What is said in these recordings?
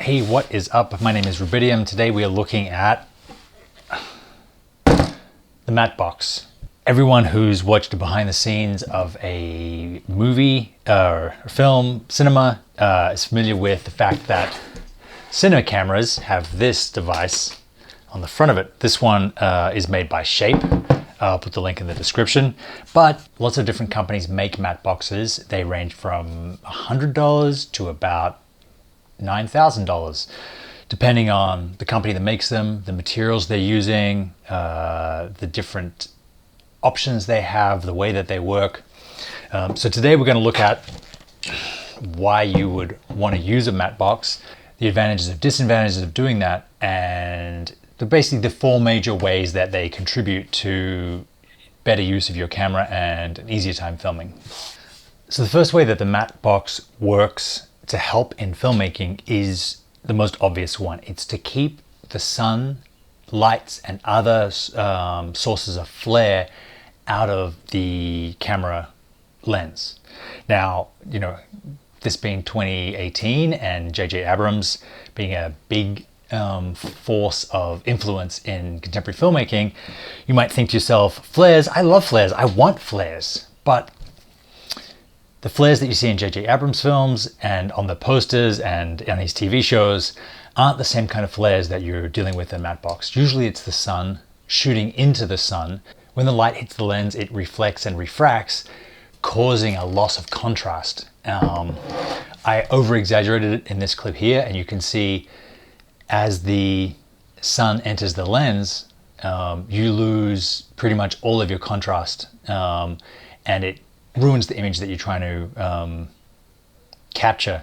Hey, what is up? My name is 𝙍𝙬𝙄𝙎. Today we are looking at the matte box. Everyone who's watched behind the scenes of a movie or film, cinema, is familiar with the fact that cinema cameras have this device on the front of it. This one is made by 𝙍𝙬𝙄𝙎. I'll put the link in the description. But lots of different companies make matte boxes. They range from $100 to about $9,000, depending on the company that makes them, the materials they're using, the different options they have, the way that they work. So today we're going to look at why you would want to use a matte box, the advantages and disadvantages of doing that, and basically the four major ways that they contribute to better use of your camera and an easier time filming. So the first way that the matte box works to help in filmmaking is the most obvious one. It's to keep the sun, lights, and other sources of flare out of the camera lens. Now, you know, this being 2018 and J.J. Abrams being a big force of influence in contemporary filmmaking, you might think to yourself, flares, I love flares, I want flares. But the flares that you see in J.J. Abrams films and on the posters and on his TV shows aren't the same kind of flares that you're dealing with in matte box. Usually it's the sun shooting into the sun. When the light hits the lens, it reflects and refracts, causing a loss of contrast. I over-exaggerated it in this clip here, and you can see as the sun enters the lens, you lose pretty much all of your contrast, and it ruins the image that you're trying to capture.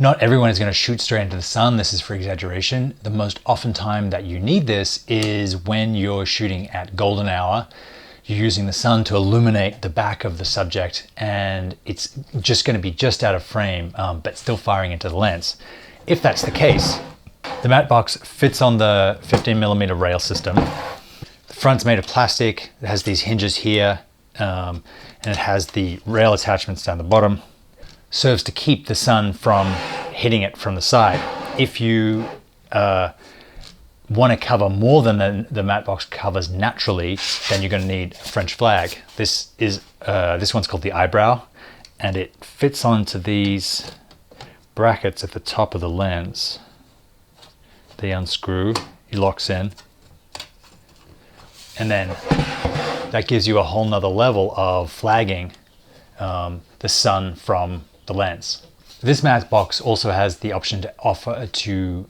Not everyone is going to shoot straight into the sun. This is for exaggeration. The most often time that you need this is when you're shooting at golden hour. You're using the sun to illuminate the back of the subject, and it's just going to be just out of frame, but still firing into the lens. If that's the case, the matte box fits on the 15mm rail system. The front's made of plastic. It has these hinges here, and it has the rail attachments down the bottom. Serves to keep the sun from hitting it from the side. If you want to cover more than the matte box covers naturally, then you're going to need a French flag. This one's called the Eyebrow, and it fits onto these brackets at the top of the lens. They unscrew, he locks in, and then that gives you a whole nother level of flagging the sun from the lens. This matte box also has the option to offer to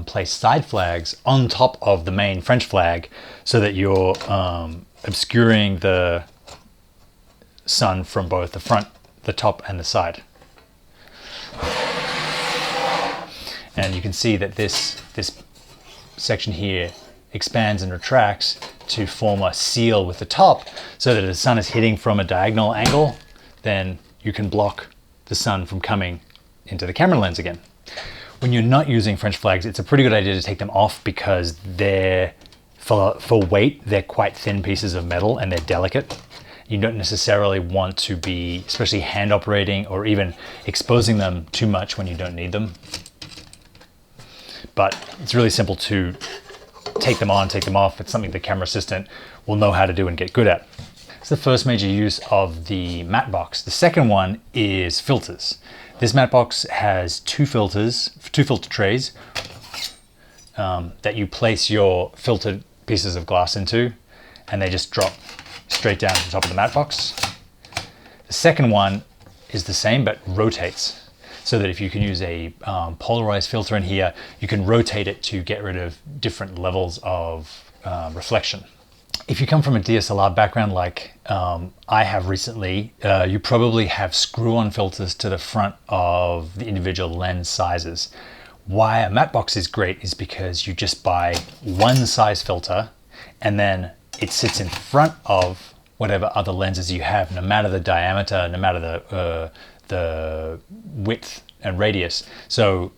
place side flags on top of the main French flag, so that you're obscuring the sun from both the front, the top, and the side. And you can see that this section here expands and retracts to form a seal with the top, so that if the sun is hitting from a diagonal angle, then you can block the sun from coming into the camera lens again. When you're not using French flags, it's a pretty good idea to take them off, because they're, for weight, they're quite thin pieces of metal and they're delicate. You don't necessarily want to be, especially hand operating or even exposing them too much when you don't need them. But it's really simple to take them on, take them off. It's something the camera assistant will know how to do and get good at. It's the first major use of the matte box. The second one is filters. This matte box has two filter trays that you place your filtered pieces of glass into, and they just drop straight down to the top of the matte box. The second one is the same but rotates, so that if you can use a polarized filter in here, you can rotate it to get rid of different levels of reflection. If you come from a DSLR background like I have recently, you probably have screw-on filters to the front of the individual lens sizes. Why a matte box is great is because you just buy one size filter, and then it sits in front of whatever other lenses you have, no matter the diameter, no matter the width and radius. So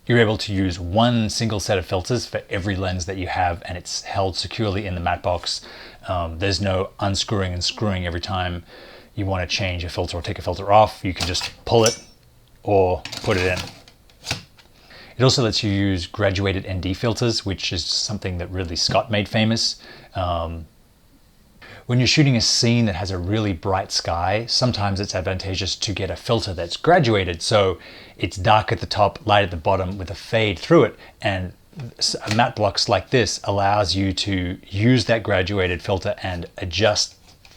you're able to use one single set of filters for every lens that you have, and it's held securely in the matte box. There's no unscrewing and screwing every time you want to change a filter or take a filter off. You can just pull it or put it in. It also lets you use graduated ND filters, which is something that Ridley Scott made famous. When you're shooting a scene that has a really bright sky, sometimes it's advantageous to get a filter that's graduated, so it's dark at the top, light at the bottom with a fade through it, and a matte box like this allows you to use that graduated filter and adjust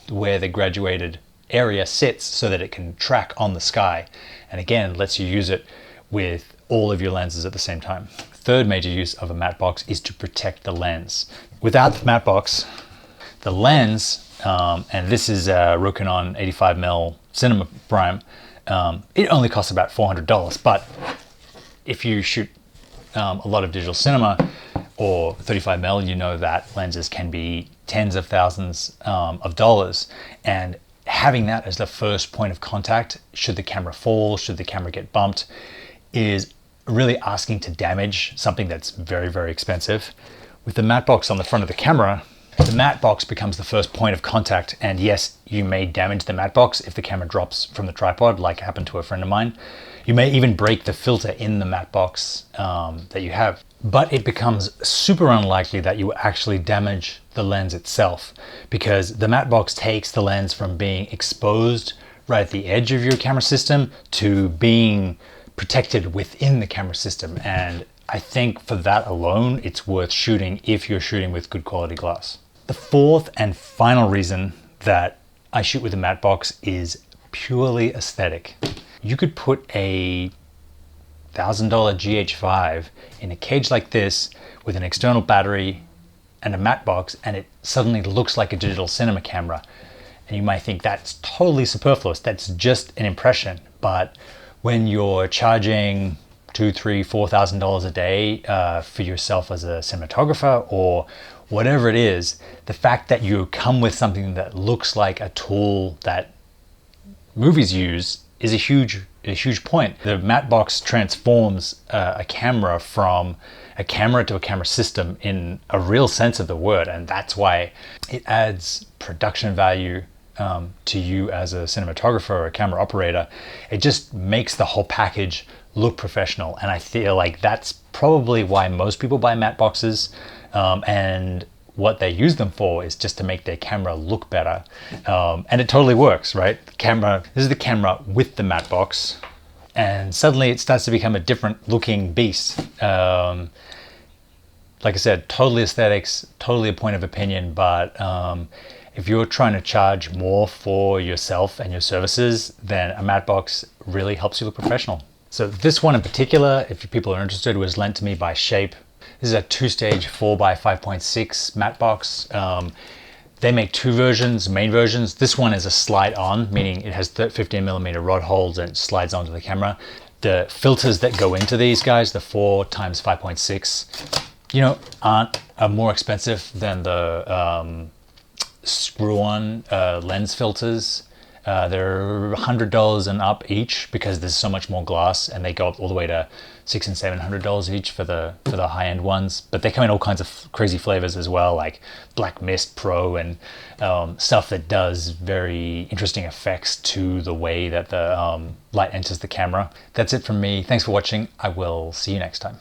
where the graduated area sits so that it can track on the sky, and again lets you use it with all of your lenses at the same time. Third major use of a matte box is to protect the lens. Without the matte box, the lens, and this is a Canon 85mm cinema prime, it only costs about $400, but if you shoot a lot of digital cinema or 35mm, you know that lenses can be tens of thousands of dollars, and having that as the first point of contact, should the camera fall, should the camera get bumped, is really asking to damage something that's very, very expensive. With the matte box on the front of the camera, the matte box becomes the first point of contact, and yes, you may damage the matte box if the camera drops from the tripod, like happened to a friend of mine. You may even break the filter in the matte box that you have. But it becomes super unlikely that you actually damage the lens itself, because the matte box takes the lens from being exposed right at the edge of your camera system to being protected within the camera system. And I think for that alone, it's worth shooting if you're shooting with good quality glass. The fourth and final reason that I shoot with a matte box is purely aesthetic. You could put a $1,000 GH5 in a cage like this with an external battery and a matte box, and it suddenly looks like a digital cinema camera. And you might think that's totally superfluous. That's just an impression. But when you're charging $2,000, $3,000, $4,000 a day for yourself as a cinematographer or whatever it is, the fact that you come with something that looks like a tool that movies use is a huge point. The matte box transforms a camera from a camera to a camera system in a real sense of the word, and that's why it adds production value to you as a cinematographer or a camera operator. It just makes the whole package look professional, and I feel like that's probably why most people buy matte boxes, and what they use them for is just to make their camera look better. And it totally works, right? This is the camera with the matte box, and suddenly it starts to become a different looking beast. Like I said, totally aesthetics, totally a point of opinion, but if you're trying to charge more for yourself and your services, then a matte box really helps you look professional. So this one in particular, if people are interested, was lent to me by Shape. This is a 2-stage 4x5.6 matte box. They make two versions, main versions. This one is a slide on, meaning it has 15mm rod holes and it slides onto the camera. The filters that go into these guys, the 4x5.6, are more expensive than the screw-on lens filters. They're $100 and up each because there's so much more glass, and they go up all the way to $600 and $700 each for the high-end ones. But they come in all kinds of crazy flavors as well, like Black Mist Pro and stuff that does very interesting effects to the way that the light enters the camera. That's it from me. Thanks for watching. I will see you next time.